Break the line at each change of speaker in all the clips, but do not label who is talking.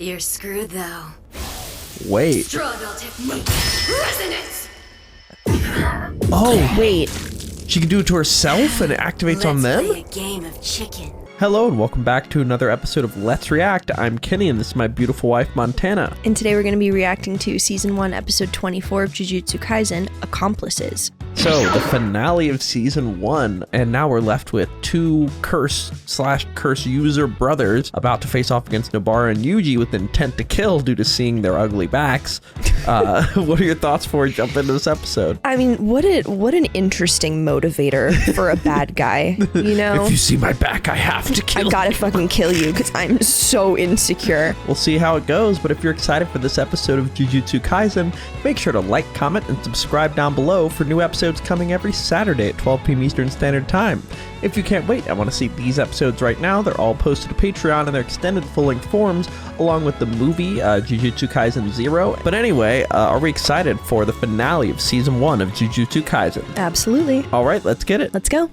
You're screwed though.
Wait.
Struggle technique. Resonance.
Oh,
Wait.
she can do it to herself and it activates on them?
Let's play a game of chicken.
Hello and welcome back to another episode of Let's React. I'm Kenny and this is my beautiful wife, Montana.
And today we're going to be reacting to Season 1, Episode 24 of Jujutsu Kaisen, Accomplices.
So, the finale of Season 1, and now we're left with two curse user brothers about to face off against NOBARA and Yuji with intent to kill due to seeing their ugly backs. What are your thoughts before we jump into this episode?
I mean, what an interesting motivator for a bad guy, you know?
If you see my back, I have to kill
I gotta fucking kill you because I'm so insecure.
We'll see how it goes, but if you're excited for this episode of Jujutsu Kaisen, make sure to like, comment, and subscribe down below for new episodes coming every Saturday at 12 p.m. Eastern Standard Time. If you can't wait and want to see these episodes right now, they're all posted to Patreon in their extended full-length forms, along with the movie Jujutsu Kaisen 0. But anyway, are we excited for the finale of Season 1 of Jujutsu Kaisen?
Absolutely.
All right, let's get it.
Let's go.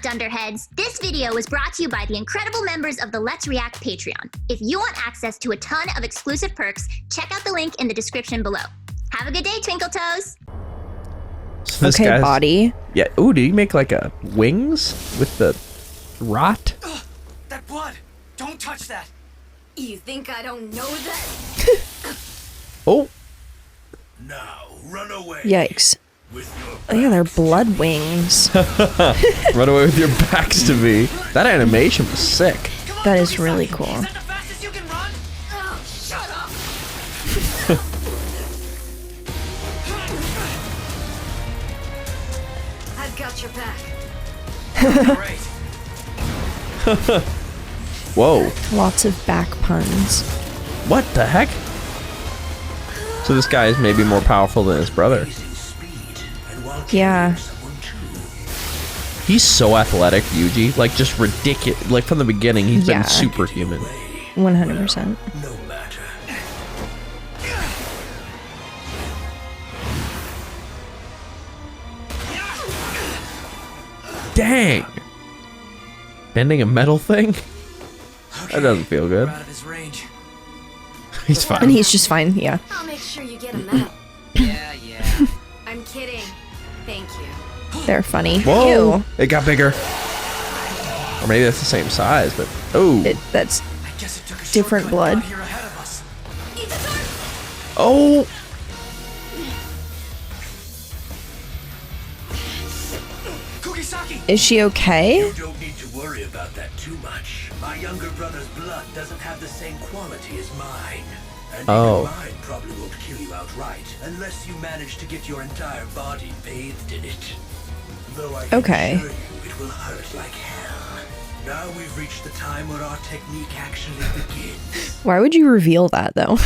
Dunderheads, this video was brought to you by the incredible members of the Let's React Patreon. If you want access to a ton of exclusive perks, check out the link in the description below. Have a good day, Twinkle Toes!
So this
Okay,
guy's-
body.
Yeah, ooh, did he make like a wings with the rot?
Ugh, that blood! Don't touch that!
You think I don't know that?
Oh,
Now, run away!
Yikes.
With your
Oh yeah, they're blood wings.
run away with your backs to me. That animation was sick.
Come on,
That is
Kogi-saki.
really cool.
Is that the fastest you can run?
Oh, shut up! I've got your back.
Great.
Whoa,
Lots of back puns.
what the heck? So this guy is maybe more powerful than his brother.
Amazing speed, and while
Yeah.
killing someone too.
He's so athletic, Yuji. Like, just ridiculous. Like, from the beginning, he's
Yeah.
been superhuman.
100%.
No matter.
Dang. Bending a metal thing? That doesn't feel
We're
good.
out of his range.
He's fine.
And he's just fine, yeah.
I'll make sure you get a medal.
Yeah.
I'm kidding. Thank you.
They're funny.
Whoa,
Ew.
it got bigger. Or maybe that's the same size, but oh.
That's
I guess it took a
Different
shortcut
blood.
out here ahead of us.
Oh.
Kogi-saki!
Is she okay?
You don't need to worry about that too much. My younger brother's blood doesn't have the same quality as mine. And
Oh.
even mine probably won't kill you outright, unless you manage to get your entire body bathed in it. Though I can
Okay.
assure you it will hurt like hell. Now we've reached the time where our technique actually begins.
Why would you reveal that though?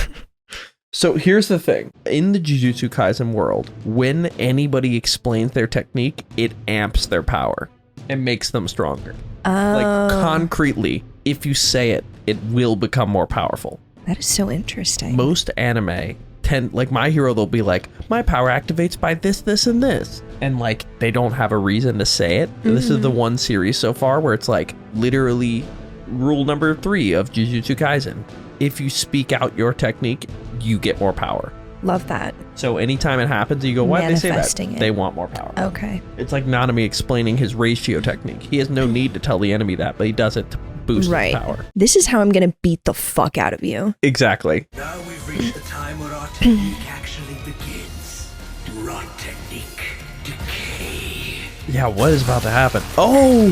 So here's the thing. In the Jujutsu Kaisen world, when anybody explains their technique, it amps their power and makes them stronger. Like, concretely, if you say it, it will become more powerful.
That is so interesting.
Most anime tend, like My Hero, they'll be like, my power activates by this, this, and this. And like, they don't have a reason to say it. And this is the one series so far where it's like, literally, rule number 3 of Jujutsu Kaisen. If you speak out your technique, you get more power.
Love that.
So anytime it happens, you go, why'd they say that?
Manifesting it.
They want more power.
Okay.
It's like Nanami explaining his ratio technique. He has no need to tell the enemy that, but he does it to boost
Right.
his power.
This is how I'm gonna beat the fuck out of you.
Exactly.
Now we've reached the time where our technique actually begins. Rot technique. Decay.
Yeah, what is about to happen? Oh!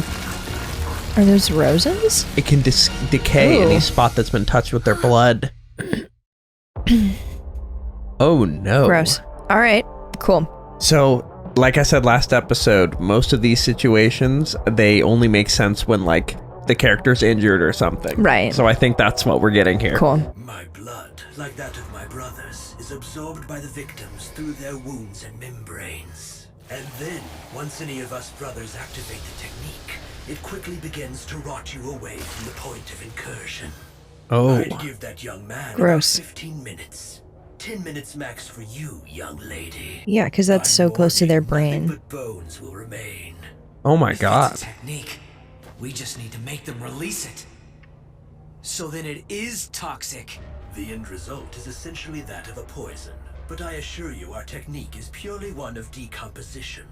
Are those roses?
It can decay
Ooh.
any spot that's been touched with their blood. Oh no.
Gross. All right. Cool.
So, like I said last episode, most of these situations, they only make sense when like the character's injured or something.
Right.
So I think that's what we're getting here.
Cool.
My blood, like that of my brothers, is absorbed by the victims through their wounds and membranes. And then, once any of us brothers activate the technique, it quickly begins to rot you away from the point of incursion.
Oh.
I'd give that young man
Gross.
about 15 minutes. 10 minutes max for you, young lady.
Yeah, because that's so close to their brain.
Nothing but bones will remain.
Oh my
If
god.
it's a technique, we just need to make them release it. So then it is toxic.
The end result is essentially that of a poison, but I assure you our technique is purely one of decomposition.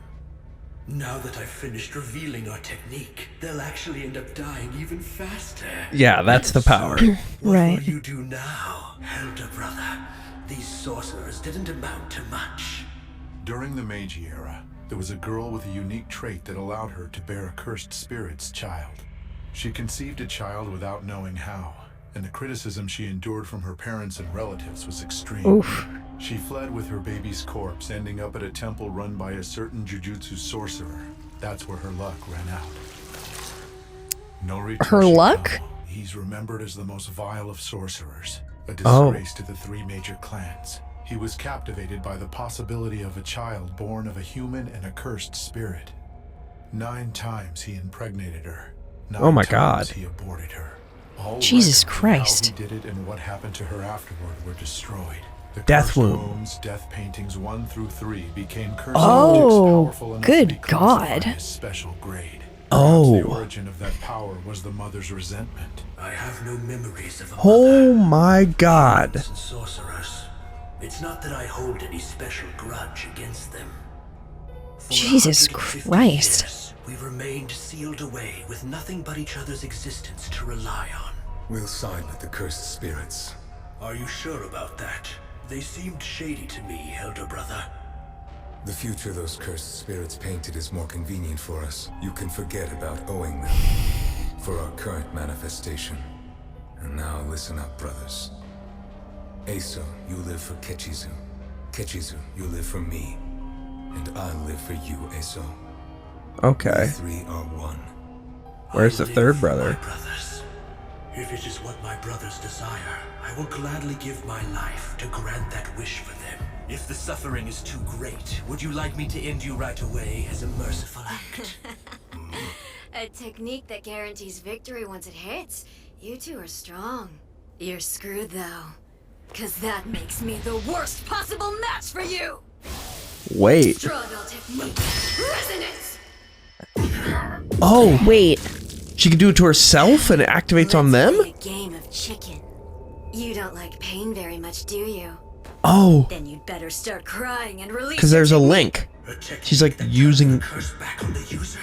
Now that I've finished revealing our technique, they'll actually end up dying even faster.
Yeah, that's the power.
What
Right.
will you do now, elder brother? These sorcerers didn't amount to much.
During the Meiji era, there was a girl with a unique trait that allowed her to bear a cursed spirit's child. She conceived a child without knowing how, and the criticism she endured from her parents and relatives was extreme.
Oof.
She fled with her baby's corpse, ending up at a temple run by a certain Jujutsu sorcerer. That's where her luck ran out. No
Her luck?
He's remembered as the most vile of sorcerers, a
Oh.
disgrace to the three major clans. He was captivated by the possibility of a child born of a human and a cursed spirit. 9 times he impregnated her. 9
Oh my
times
God.
he aborted her. All
Jesus
records of
Christ.
How he did it and what happened to her afterward were destroyed. The
Death
cursed
wound.
wounds, death paintings 1 through 3 became cursed
Oh,
objects powerful enough
good
to be classified
God.
as special grade.
Oh.
Perhaps the origin of that power was the mother's resentment.
I have no memories of a
Oh
mother.
my god.
And sorcerers. It's not that I hold any special grudge against them. For
Jesus
150
Christ.
years, we remained sealed away with nothing but each other's existence to rely on.
We'll side with the cursed spirits.
Are you sure about that? They seemed shady to me, elder brother.
The future those cursed spirits painted is more convenient for us. You can forget about owing them for our current manifestation. And now listen up, brothers. Aso, you live for Kechizu. Kechizu, you live for me. And I live for you, Aso.
Okay.
We 3 are one.
Where's the
I live
third
for
brother?
my brothers. If it is what my brothers desire, I will gladly give my life to grant that wish for them. If the suffering is too great, would you like me to end you right away as a merciful act?
A technique that guarantees victory once it hits. You two are strong. You're screwed though. Cause that makes me the worst possible match for you!
Wait.
Struggle technique. Resonance!
Oh,
Wait.
she can do it to herself and it activates on them?
Let's play a game of chicken. You don't like pain very much, do you?
Oh,
Then you'd better start crying and release
because
your
there's a
technique.
link.
A technique
She's like
that
using-
turns the curse back on the user.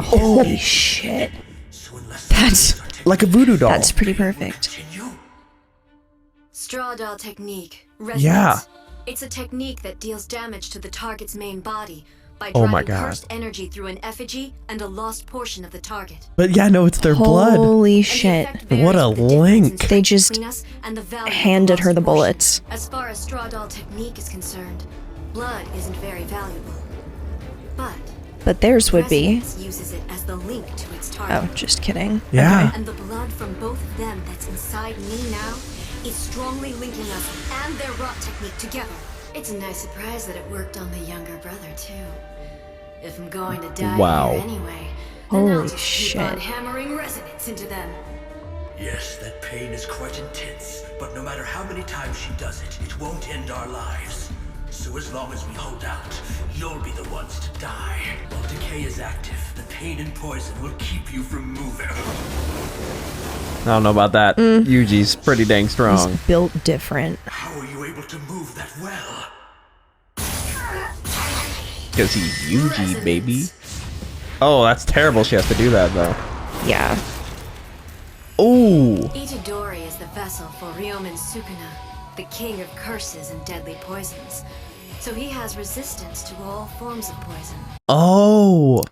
Holy shit.
So unless
That's-
our technique
Like a voodoo doll.
That's pretty
will
perfect.
continue,
Straw doll technique. Resonance.
Yeah.
It's a technique that deals damage to the target's main body by
Oh
driving
my God.
cursed energy through an effigy and a lost portion of the target.
But yeah, no, it's their blood.
Holy
And the
shit.
effect varies
What a
with the difference in
link.
strength
They just
between us and the value of
handed
the
her the
lost portion.
bullets.
As far as straw doll technique is concerned, blood isn't very valuable. But
theirs would be.
Resonance uses it as the link to its
Oh,
target.
just kidding.
Yeah.
And the blood from both of them that's inside me now is strongly linking us and their rot technique together. It's a nice surprise that it worked on the younger brother, too. If I'm going to die
Wow.
here anyway, then I'll
Holy
just
shit.
keep on hammering resonance into them.
yes, that pain is quite intense, but no matter how many times she does it, it won't end our lives. So as long as we hold out, you'll be the ones to die. While decay is active, the pain and poison will keep you from moving.
I don't know about that. Yuji's pretty dang
He's
strong.
built different.
How are you able to move that well?
Because he's Yuji, baby. Oh, that's terrible. She has to do that, though.
Yeah.
Oh.
Itadori is the vessel for Ryomen Sukuna, the king of curses and deadly poisons. So he has resistance to all forms of poison.
Oh.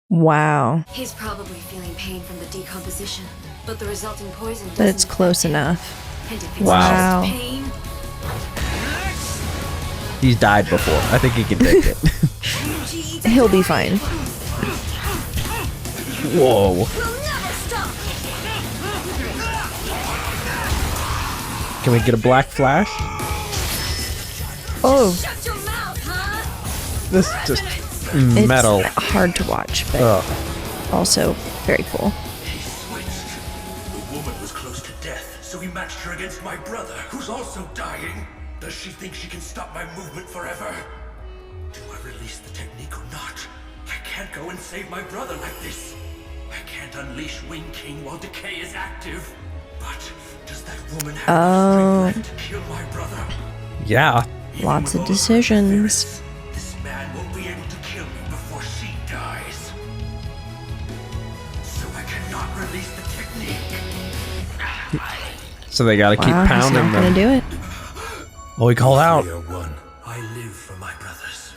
Wow.
He's probably feeling pain from the decomposition, but the resulting poison doesn't
But it's close
affect him.
enough.
And if it's
Wow.
just pain,
He's died before. I think he can take it.
He'll be fine.
Whoa.
we'll never stop!
Can we get a black flash?
Oh,
Shut your mouth, huh?
This just
it's
metal.
hard to watch, but
Ugh.
also very cool.
He switched. The woman was close to death, so he matched her against my brother, who's also dying. Does she think she can stop my movement forever? Do I release the technique or not? I can't go and save my brother like this. I can't unleash Wing King while decay is active. But does that woman have the strength left to kill my brother?
Yeah.
Lots of decisions.
This man won't be able to kill me before she dies. So I cannot release the technique.
So they gotta keep
Wow, he's
pounding
not gonna
them.
do it.
Oh, he called out.
301. I live for my brothers.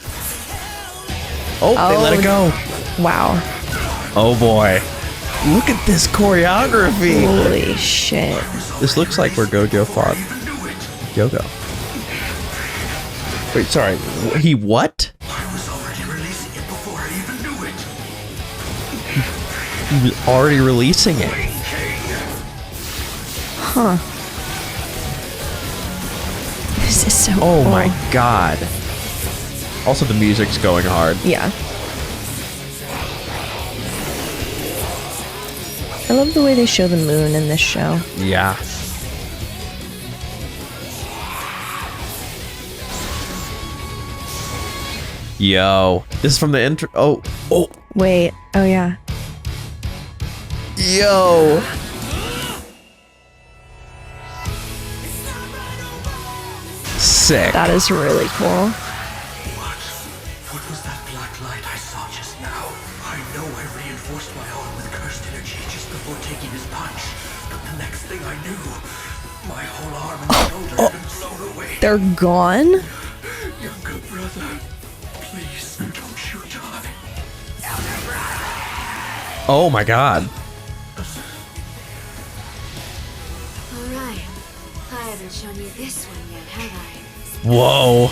Oh, they let it go.
Wow.
Oh boy. Look at this choreography.
Holy shit.
This looks like where Gojo fought Yogo. Wait, sorry. He what?
I was already releasing it before I even knew it.
He was already releasing it.
Huh. This is so
Oh
cool.
my god. Also, the music's going hard.
Yeah. I love the way they show the moon in this show.
Yeah. Yo. This is from the intro. Oh. Oh.
Wait. Oh, yeah.
Yo. Sick.
That is really cool.
What was that black light I saw just now? I know I reinforced my arm with cursed energy just before taking his punch. But the next thing I knew, my whole arm and shoulder had been blown away.
They're gone?
Younger brother, please don't you die.
Oh my god.
Alright. I haven't shown you this one yet, have I?
Whoa.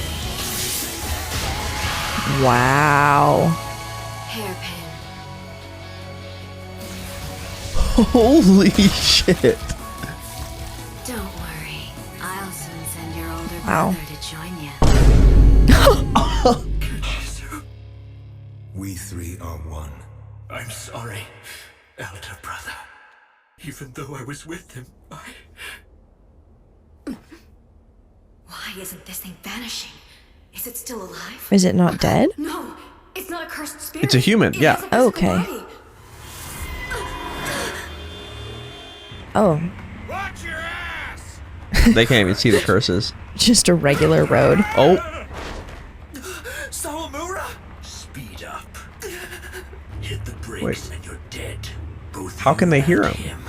Wow.
Hairpin.
Holy shit.
Don't worry. I'll soon send your older
Wow.
brother to join you.
We three are one.
I'm sorry, elder brother. Even though I was with him,
Why isn't this thing vanishing? Is it still alive?
Is it not dead?
No, it's not a cursed spirit.
It's a human,
It
yeah.
has a physical
Okay.
body.
Oh,
They can't even see the curses.
just a regular road.
Oh.
Sawamura! Speed up. Hit the brakes and you're dead. Both
How can they
you
hear
and
him?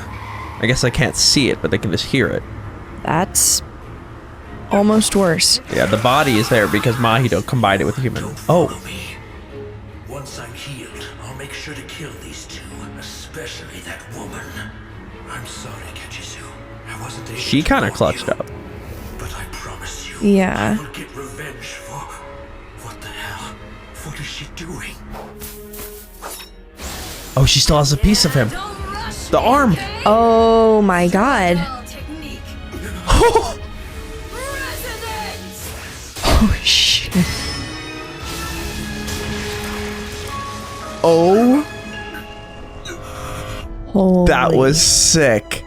I guess they can't see it, but they can just hear it.
That's almost worse.
Yeah, the body is there because Mahito combined it with a human. Oh.
Follow me. Once I'm healed, I'll make sure to kill these two, especially that woman. I'm sorry, Kachizu. I wasn't able
She
to
kind of
warn
clutched
you,
up.
But I promise you,
Yeah.
I will get revenge for... What the hell? What is she doing?
Oh, she still has a piece of him.
Don't rush
The
me,
arm.
okay?
Oh my god.
Technique.
Oh.
Resonance.
Oh shit.
Oh.
Holy.
That was sick.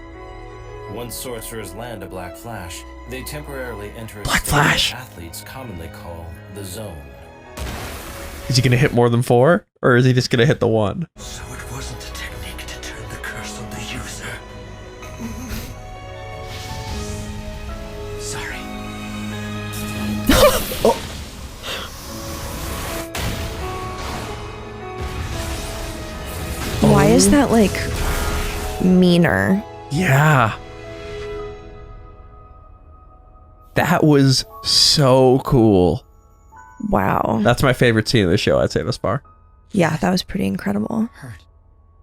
Once sorcerers land a Black Flash, they temporarily enter a
Black
state
Flash.
that athletes commonly call the zone.
Is he gonna hit more than 4? Or is he just gonna hit the 1?
So it wasn't a technique to turn the curse on the user. Sorry.
Why is that like meaner?
Yeah. That was so cool.
Wow.
That's my favorite scene of the show, I'd say, thus far.
Yeah, that was pretty incredible.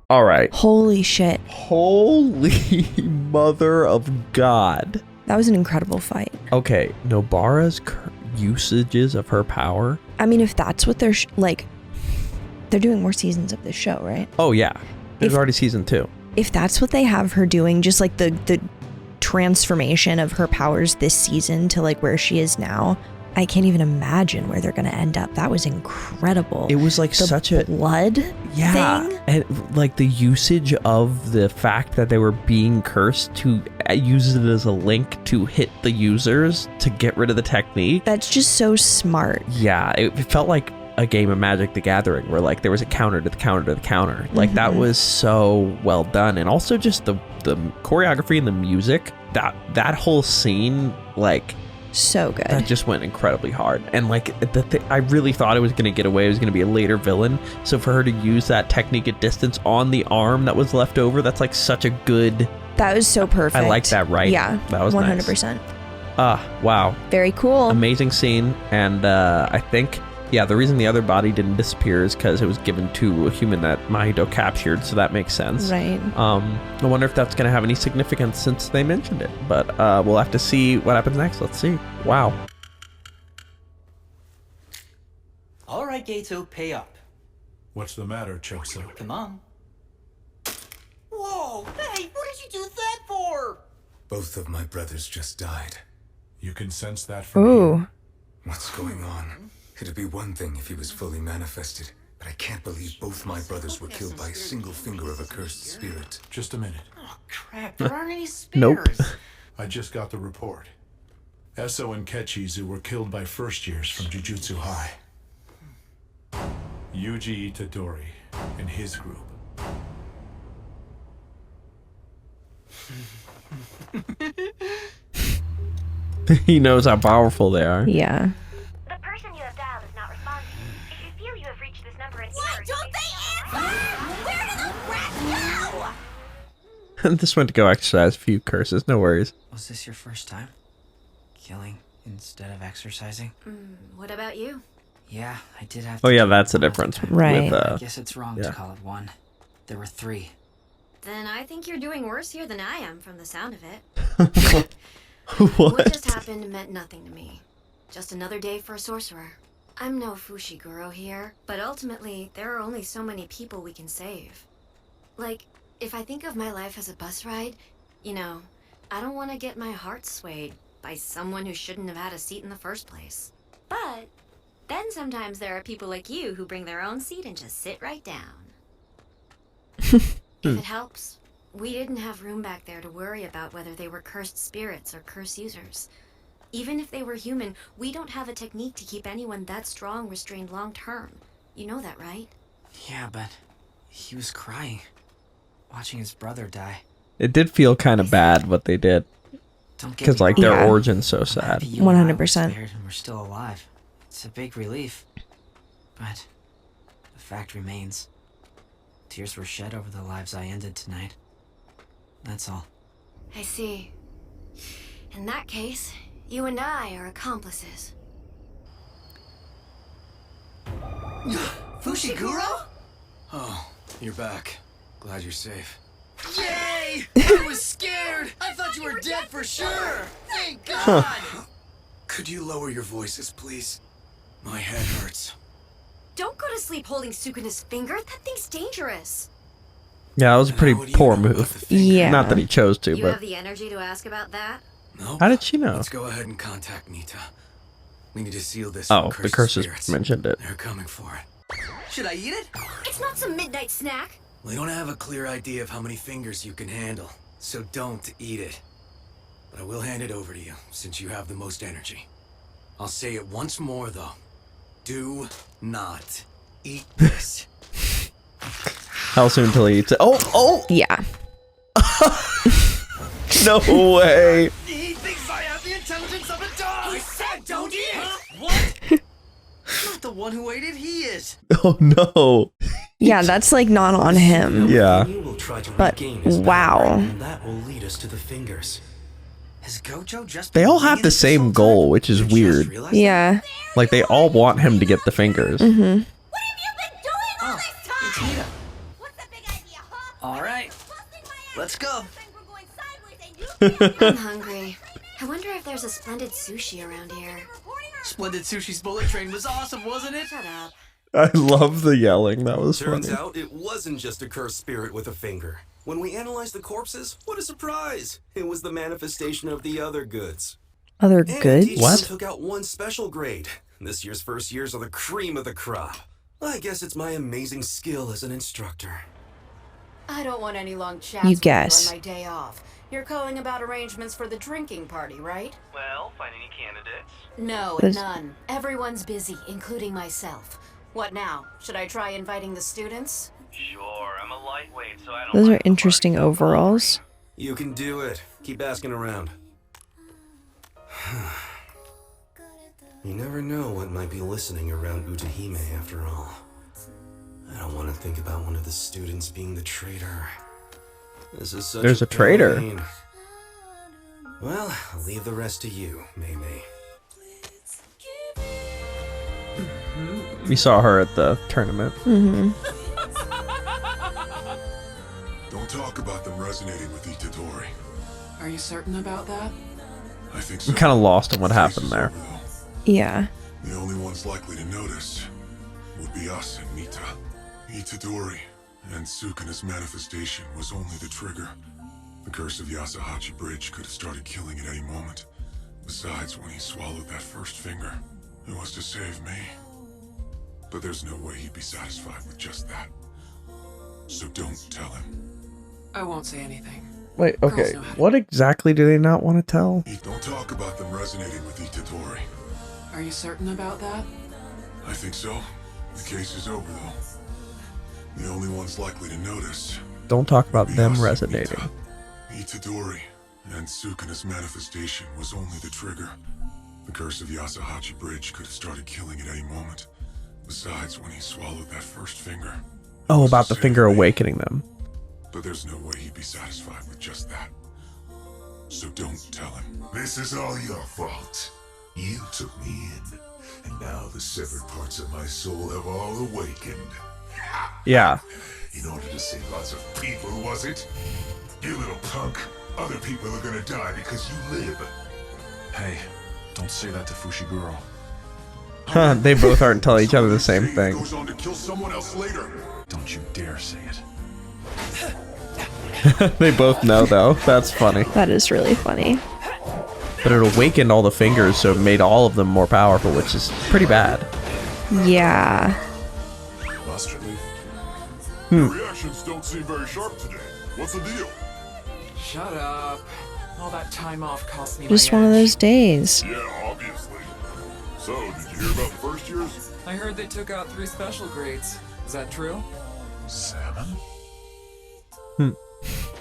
All right.
Holy shit.
Holy mother of God.
That was an incredible fight.
Okay, Nobara's usages of her power.
I mean, if that's what they're like, they're doing more seasons of this show, right?
Oh, yeah. There's
If-
already season 2.
If that's what they have her doing, just like the transformation of her powers this season to like where she is now, I can't even imagine where they're going to end up. That was incredible.
It was like
the
such a
blood thing.
And like the usage of the fact that they were being cursed to use it as a link to hit the users to get rid of the technique.
That's just so smart.
Yeah, it felt like a game of Magic the Gathering where like there was a counter to the counter to the counter. Like that was so well done. And also just the choreography and the music, that whole scene, like
so good.
That just went incredibly hard. And like I really thought it was going to get away. It was going to be a later villain. So for her to use that technique at distance on the arm that was left over, that's like such a good.
That was so perfect.
I like that, right?
Yeah.
That was
100%.
Nice. Wow.
Very cool.
Amazing scene. And I think, yeah, the reason the other body didn't disappear is because it was given to a human that Mahito captured, so that makes sense.
Right.
I wonder if that's going to have any significance since they mentioned it, but we'll have to see what happens next. Let's see. Wow.
All right, Gato, pay up.
What's the matter, Choso?
Come on. Whoa! Hey, what did you do that for?
Both of my brothers just died.
You can sense that from
Ooh.
here.
What's going on? It'd be one thing if he was fully manifested, but I can't believe both my brothers were killed by a single finger of a cursed spirit.
Just a minute.
Oh, crap, there aren't any spares.
Nope.
I just got the report. Esso and Kechizu were killed by first years from Jujutsu High. Yuji Itadori and his group.
He knows how powerful they are.
Yeah.
The person you have dialed is not responding. If you feel you have reached this number in
Why
error,
don't they answer? Where do those rats go?
Just went to go exercise a few curses. No worries.
Was this your first time? Killing instead of exercising?
What about you?
Yeah, I did have
Oh
to
yeah,
do
that's the
one other
difference.
time.
Right.
With,
I guess it's wrong
yeah.
to call it one. There were 3.
Then I think you're doing worse here than I am from the sound of it. What just happened meant nothing to me. Just another day for a sorcerer. I'm no Fushiguro here, but ultimately, there are only so many people we can save. Like, if I think of my life as a bus ride, you know, I don't want to get my heart swayed by someone who shouldn't have had a seat in the first place. But then sometimes there are people like you who bring their own seat and just sit right down. If it helps, we didn't have room back there to worry about whether they were cursed spirits or curse users. Even if they were human, we don't have a technique to keep anyone that strong restrained long term. You know that, right?
Yeah, but he was crying, watching his brother die.
It did feel kind of bad what they did.
Don't get
Because
me
like
wrong.
their
Yeah.
origin's so
I'm
sad.
happy you and I were
100%.
spared and we're still alive. It's a big relief. But the fact remains. Tears were shed over the lives I ended tonight. That's all.
I see. In that case, you and I are accomplices.
Fushiguro?
Oh, you're back. Glad you're safe.
Yay! I was scared! I thought you were dead for sure! Thank God!
Could you lower your voices, please? My head hurts.
Don't go to sleep holding Sukuna's finger. That thing's dangerous.
Yeah, that was a pretty
What do you
poor
know about
move.
the finger?
Yeah.
Not that he chose to,
You
but
have the energy to ask about that?
Nope.
how did she know?
Let's go ahead and contact Nita. We need to seal this
Oh,
from
the
cursed
curses
spirits.
mentioned it.
They're coming for it.
Should I eat it?
It's not some midnight snack.
We don't have a clear idea of how many fingers you can handle, so don't eat it. But I will hand it over to you, since you have the most energy. I'll say it once more, though. Do not eat this.
How soon till he eats it? Oh!
Yeah.
No way!
He thinks I have the intelligence of a dog!
I said don't eat it!
What? I'm not the one who ate it, he is!
Oh no!
Yeah, that's like not on him.
Yeah.
You will try to
But
regain his
wow.
power, and that will lead us to the fingers.
Has Gojo just
They all
been
have the
eating it this whole
same goal, which is
You just
weird.
realized
Yeah.
Like they all want him to get the fingers.
What have you been doing all this time?
It's Nita.
What's the big idea, huh?
All right,
Busting my ass.
let's go.
Think we're going sideways and you I'm hungry. I wonder if there's a splendid sushi around here.
Splendid Sushi's bullet train was awesome, wasn't it?
Shut up.
I love the yelling. That was
Turns
funny.
out it wasn't just a cursed spirit with a finger. When we analyzed the corpses, what a surprise! It was the manifestation of the other goods.
Other
And
goods?
teachers
What?
took out 1 special grade. This year's first years are the cream of the crop. I guess it's my amazing skill as an instructor.
I don't want any long chats
You
with
guess.
on my day off. You're calling about arrangements for the drinking party, right?
Well, find any candidates?
No,
There's-
none. Everyone's busy, including myself. What now? Should I try inviting the students?
Sure, I'm a lightweight, so I don't
Those are
mind the
interesting overalls.
You can do it. Keep asking around. You never know what might be listening around Utahime after all. I don't want to think about one of the students being the traitor. This is such
There's a traitor.
pain. Well, I'll leave the rest to you, Mei Mei.
We saw her at the tournament.
Mm-hmm.
Don't talk about them resonating with Itadori.
Are you certain about that?
I think so.
I'm kind of lost on what happened there.
Yeah.
The only ones likely to notice would be us and Mita. Itadori and Sukuna's manifestation was only the trigger. The curse of Yasahachi Bridge could have started killing at any moment. Besides, when he swallowed that first finger, it was to save me. But there's no way he'd be satisfied with just that. So don't tell him.
I won't say anything.
Wait,
Girls
okay.
know how to-
What exactly do they not want to tell?
Don't talk about them resonating with Itadori.
Are you certain about that?
I think so. The case is over, though. The only ones likely to notice
Don't talk about
would be
them
us and
resonating.
Mita. Itadori and Sukuna's manifestation was only the trigger. The curse of Yasahachi Bridge could have started killing at any moment. Besides, when he swallowed that first finger.
Oh, about the finger awakening them.
But there's no way he'd be satisfied with just that. So don't tell him.
This is all your fault. You took me in, and now the severed parts of my soul have all awakened.
Yeah.
In order to save lots of people, was it? You little punk. Other people are gonna die because you live.
Hey, don't say that to Fushiguro.
Huh, they both aren't telling each other the same thing.
Goes on to kill someone else later.
Don't you dare say it.
They both know, though. That's funny.
That is really funny.
But it awakened all the fingers, so it made all of them more powerful, which is pretty bad.
Yeah.
Master Leaf.
Your reactions don't seem very sharp today. What's the deal?
Shut up. All that time off cost me
Just
my
one of
edge.
those days.
Yeah, obviously. So, did you hear about the first years?
I heard they took out 3 special grades. Is that true?
7?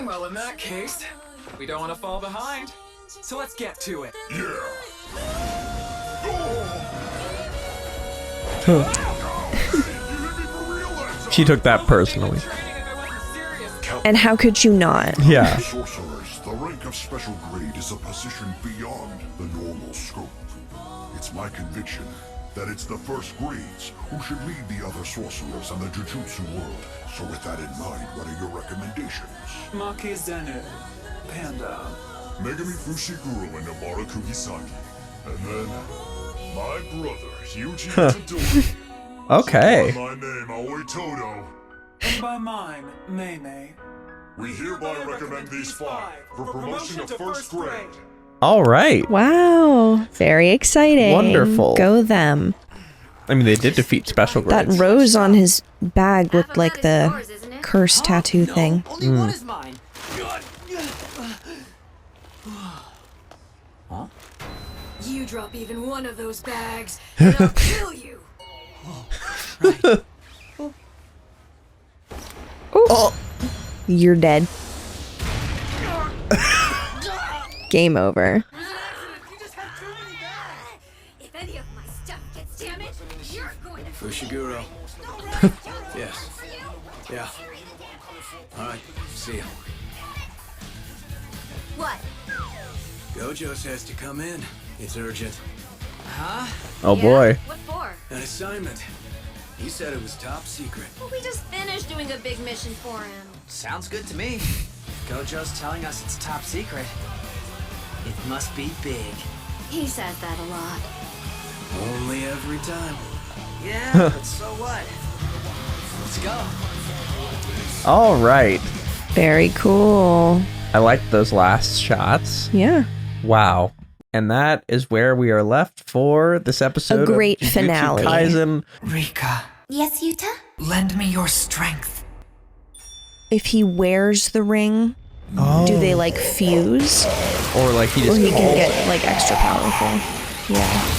Well, in that case, we don't want to fall behind. So let's get to it.
She took that personally.
And how could you not?
Yeah.
Sorcerers, the rank of special grade is a position beyond the normal scope. It's my conviction that it's the first grades who should lead the other sorcerers in the Jujutsu world. So with that in mind, what are your recommendations?
Maki Zenu, Panda.
Megami Fushiguro and NOBARA Kugisaki. And then, my brother, Yuji and NOBARA.
Okay.
By my name, Aoi Todo.
And by mine, Mei Mei.
We hereby recommend these 5 for promotion to first grade.
All right.
Wow. Very exciting.
Wonderful.
Go them.
I mean, they did defeat special
That
grades.
rose on his bag looked like the curse tattoo thing.
Only one is mine.
Huh? You drop even one of those bags, and I'll kill you.
Oh. You're dead. Game over.
If any of my stuff gets damaged, you're going to
Fushiguro. Yes. Yeah. Alright, see ya.
What?
Gojo says to come in. It's urgent.
Huh?
Oh boy.
What for?
An assignment. He said it was top secret.
Well, we just finished doing a big mission for him.
Sounds good to me. Gojo's telling us it's top secret. It must be big.
He says that a lot.
Only every time.
Yeah, but so what? Let's go.
All right.
Very cool.
I like those last shots.
Yeah.
Wow. And that is where we are left for this episode.
A great
of Jujutsu
finale.
Kaisen.
Rika,
Yes, Yuta?
lend me your strength.
If he wears the ring, do they like fuse?
Or like he just
Or he can get like extra powerful. Yeah.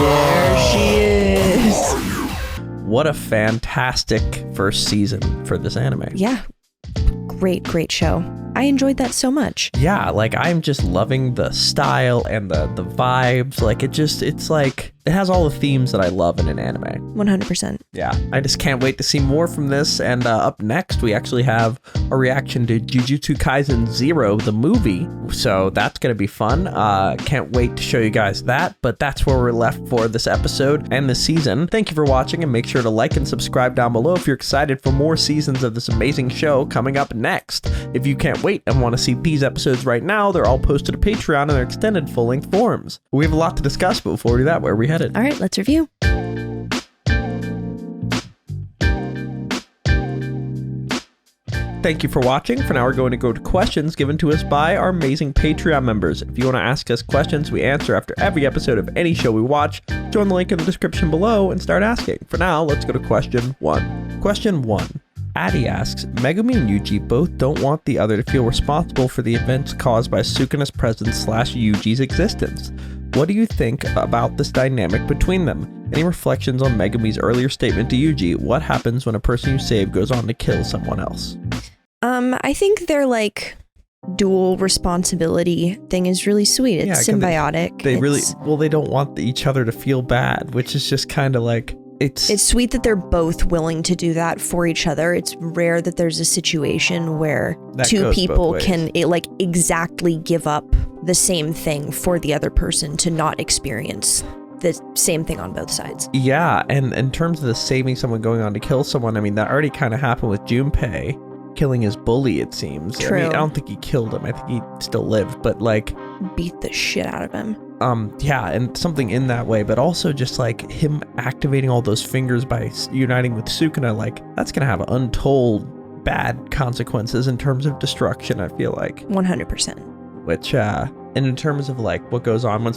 There she is.
What a fantastic first season for this anime.
Yeah. Great show. I enjoyed that so much.
Yeah, like I'm just loving the style and the vibes. Like it's like it has all the themes that I love in an anime.
100%.
Yeah, I just can't wait to see more from this. And up next, we actually have a reaction to Jujutsu Kaisen 0, the movie. So that's going to be fun. Can't wait to show you guys that. But that's where we're left for this episode and this season. Thank you for watching, and make sure to like and subscribe down below if you're excited for more seasons of this amazing show coming up next. If you can't wait and want to see these episodes right now, they're all posted to Patreon in their extended full-length forms. We have a lot to discuss, but before we do that, where are we headed?
All right, let's review.
Thank you for watching. For now, we're going to go to questions given to us by our amazing Patreon members. If you want to ask us questions we answer after every episode of any show we watch, join the link in the description below and start asking. For now, let's go to question 1. Question 1. Addie asks, Megumi and Yuji both don't want the other to feel responsible for the events caused by Sukuna's presence / Yuji's existence. What do you think about this dynamic between them? Any reflections on Megumi's earlier statement to Yuji? What happens when a person you save goes on to kill someone else?
I think their like dual responsibility thing is really sweet. It's symbiotic.
They don't want each other to feel bad, which is just kind of like it's
sweet that they're both willing to do that for each other. It's rare that there's a situation where two people can like exactly give up the same thing for the other person to not experience the same thing on both sides.
Yeah, and in terms of the saving someone going on to kill someone, I mean, that already kind of happened with Junpei killing his bully, it seems.
True.
I mean, I don't think he killed him. I think he still lived, but like
beat the shit out of him.
Yeah, and something in that way, but also just like him activating all those fingers by uniting with Sukuna, like that's gonna have untold bad consequences in terms of destruction, I feel like.
100%.
Which, and in terms of like what goes on when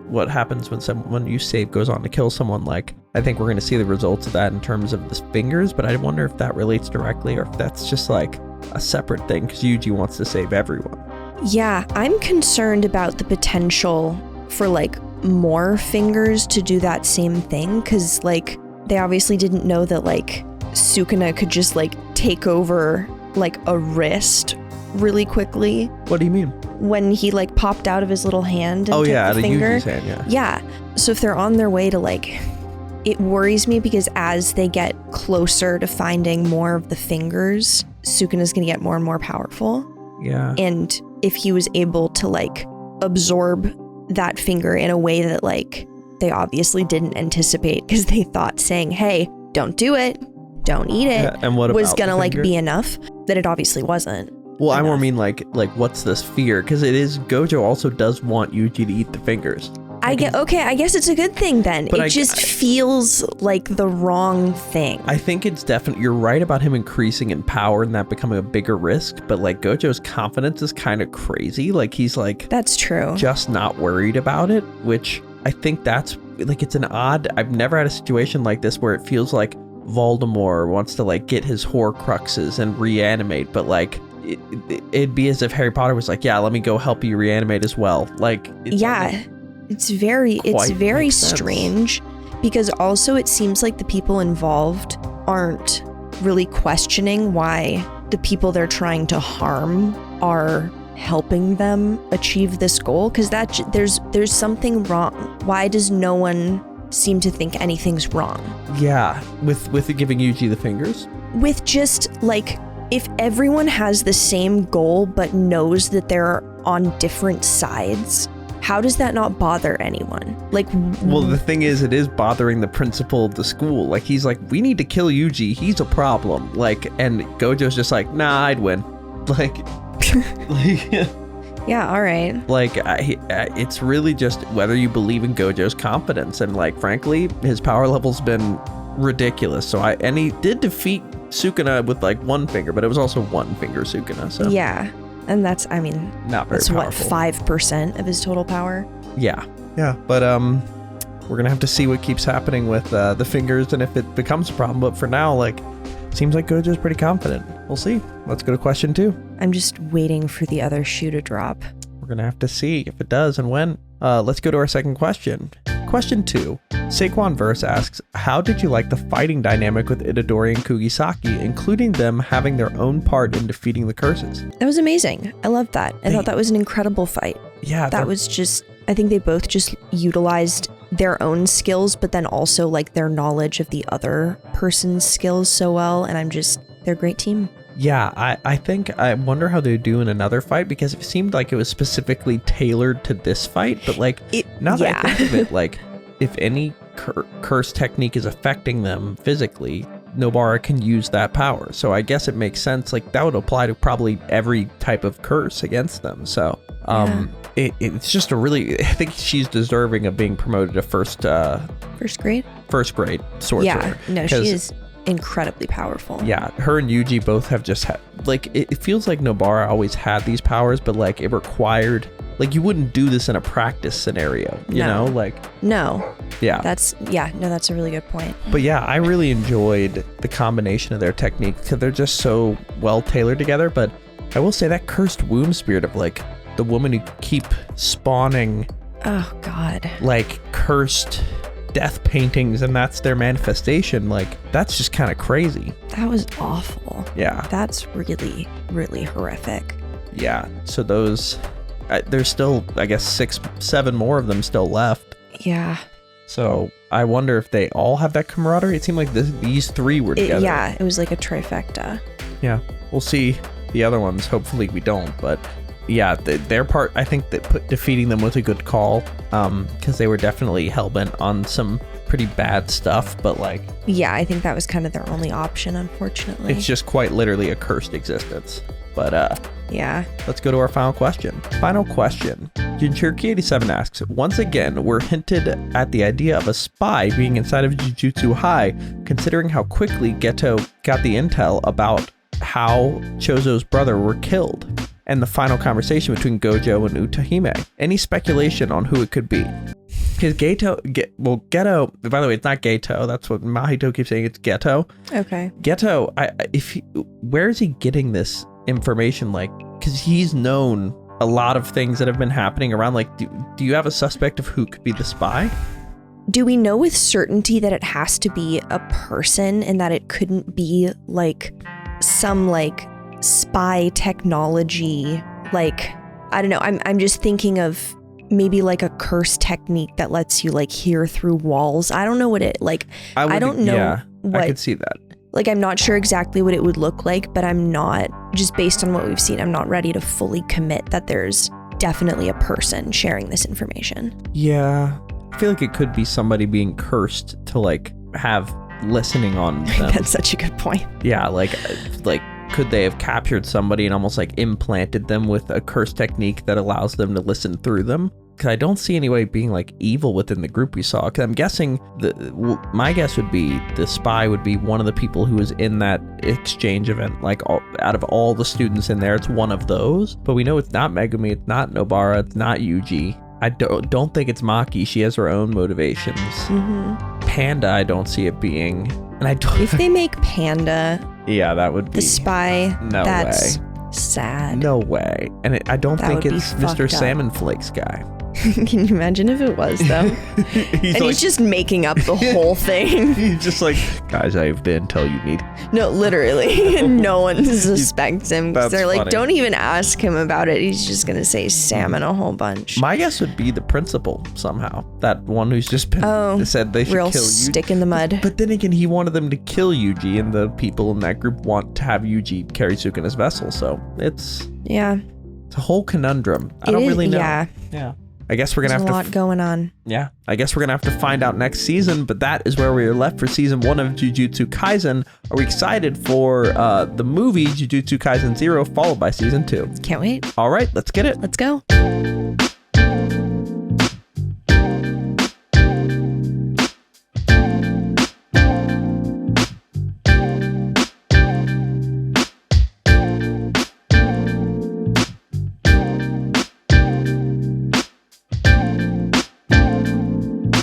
what happens when someone you save goes on to kill someone, like I think we're gonna see the results of that in terms of the fingers, but I wonder if that relates directly or if that's just like a separate thing because Yuji wants to save everyone.
Yeah, I'm concerned about the potential for like more fingers to do that same thing, because like they obviously didn't know that like Sukuna could just like take over like a wrist really quickly.
What do you mean?
When he like popped out of his little hand and took the finger.
Yuji's hand,
Yeah. So if they're on their way to like, it worries me because as they get closer to finding more of the fingers, Sukuna's gonna get more and more powerful.
Yeah.
And if he was able to like absorb that finger in a way that like they obviously didn't anticipate, because they thought saying, hey, don't do it, don't eat it,
and what
was
about
gonna
the
like
finger?
be enough, that it obviously wasn't.
Well, I more mean like what's this fear? Because it is, Gojo also does want Yuji to eat the fingers.
I guess it's a good thing then.
But
it just feels like the wrong thing.
I think it's definitely, you're right about him increasing in power and that becoming a bigger risk, but like Gojo's confidence is kind of crazy. Like he's like,
that's true,
just not worried about it, which I think that's like, it's an odd, I've never had a situation like this where it feels like Voldemort wants to like get his Horcruxes and reanimate, but like it'd be as if Harry Potter was like, yeah, let me go help you reanimate as well. Like,
it's very strange, because also it seems like the people involved aren't really questioning why the people they're trying to harm are helping them achieve this goal, because that there's something wrong. Why does no one seem to think anything's wrong?
Yeah, with giving Yuji the fingers?
With just like, if everyone has the same goal but knows that they're on different sides, how does that not bother anyone? Like,
well, the thing is, it is bothering the principal of the school. Like, he's like, we need to kill Yuji. He's a problem. Like, and Gojo's just like, nah, I'd win. Like,
yeah, all right.
Like, it's really just whether you believe in Gojo's competence. And like, frankly, his power level's been ridiculous. So and he did defeat Sukuna with like one finger, but it was also one finger Sukuna. So
yeah. And that's, I mean,
not very
that's
powerful.
What, 5% of his total power?
Yeah. But we're gonna have to see what keeps happening with the fingers and if it becomes a problem. But for now, like, seems like Gojo's pretty confident. We'll see. Let's go to question 2.
I'm just waiting for the other shoe to drop.
We're gonna have to see if it does and when. Let's go to our second question. Question 2. Saquon Verse asks, how did you like the fighting dynamic with Itadori and Kugisaki, including them having their own part in defeating the curses?
That was amazing. I loved that. I thought that was an incredible fight.
Yeah.
That was just, I think they both just utilized their own skills, but then also like their knowledge of the other person's skills so well. And they're a great team.
Yeah, I wonder how they do in another fight, because it seemed like it was specifically tailored to this fight. But like, now that I think of it, like, if any curse technique is affecting them physically, Nobara can use that power. So I guess it makes sense. Like, that would apply to probably every type of curse against them. So it's just I think she's deserving of being promoted to first grade sorcerer.
Yeah, no, she is incredibly powerful.
Yeah, her and Yuji both have just had, like, it feels like Nobara always had these powers, but like it required, like, you wouldn't do this in a practice scenario, you know, like.
No.
Yeah.
That's a really good point.
But yeah, I really enjoyed the combination of their techniques because they're just so well tailored together. But I will say that cursed womb spirit of like the woman who keep spawning.
Oh God.
Like cursed death paintings, and that's their manifestation. Like, that's just kind of crazy.
That was awful.
Yeah.
That's really, really horrific.
Yeah. So those, there's still, I guess, 6-7 more of them still left.
Yeah.
So I wonder if they all have that camaraderie. It seemed like these 3 were together.
Yeah, it was like a trifecta.
Yeah. We'll see the other ones. Hopefully we don't. But yeah, their part, I think that defeating them was a good call, because they were definitely hellbent on some pretty bad stuff. But like, yeah,
I think that was kind of their only option, unfortunately.
It's just quite literally a cursed existence. But
yeah,
let's go to our final question. Final question. Jinchuriki87 asks, once again, we're hinted at the idea of a spy being inside of Jujutsu High, considering how quickly Geto got the intel about how Chozo's brother were killed, and the final conversation between Gojo and Utahime. Any speculation on who it could be? Because Geto, by the way, it's not Geto. That's what Mahito keeps saying. It's Geto.
Okay.
Geto, where is he getting this information? Like, because he's known a lot of things that have been happening around. Like, do you have a suspect of who could be the spy?
Do we know with certainty that it has to be a person and that it couldn't be like some like spy technology? Like, I don't know. I'm just thinking of maybe like a curse technique that lets you like hear through walls. I don't know what it like. I don't know.
Yeah,
what,
I could see that.
Like, I'm not sure exactly what it would look like, but I'm not, just based on what we've seen, I'm not ready to fully commit that there's definitely a person sharing this information.
Yeah. I feel like it could be somebody being cursed to like have listening on them.
That's such a good point.
Yeah, like could they have captured somebody and almost like implanted them with a curse technique that allows them to listen through them? Because I don't see anybody being like evil within the group we saw. Because I'm guessing my guess would be the spy would be one of the people who was in that exchange event. Like, out of all the students in there, it's one of those. But we know it's not Megumi, it's not Nobara, it's not Yuji. I don't think it's Maki. She has her own motivations.
Mm-hmm.
Panda, I don't see it being. And I don't.
If they make Panda,
yeah, that would be
the spy.
No
that's
way.
Sad.
No way. And I don't think it's Mr. Salmon Flakes guy.
Can you imagine if it was, though? He's just making up the whole thing.
He's just like, guys, I have the intel you need.
No, literally. No one suspects him. They're like,
funny.
Don't even ask him about it. He's just going to say salmon a whole bunch.
My guess would be the principal somehow. That one who's just been said they should
real
kill Yuji.
Stick in the mud.
But then again, he wanted them to kill Yuji, and the people in that group want to have Yuji carry Sukuna's vessel. So it's a whole conundrum. I don't really know. Yeah. I guess we're going to have to...
There's a lot going on.
Yeah. I guess we're going to have to find out next season, but that is where we are left for season 1 of Jujutsu Kaisen. Are we excited for the movie Jujutsu Kaisen 0 followed by season 2?
Can't wait.
All right, let's get it.
Let's go.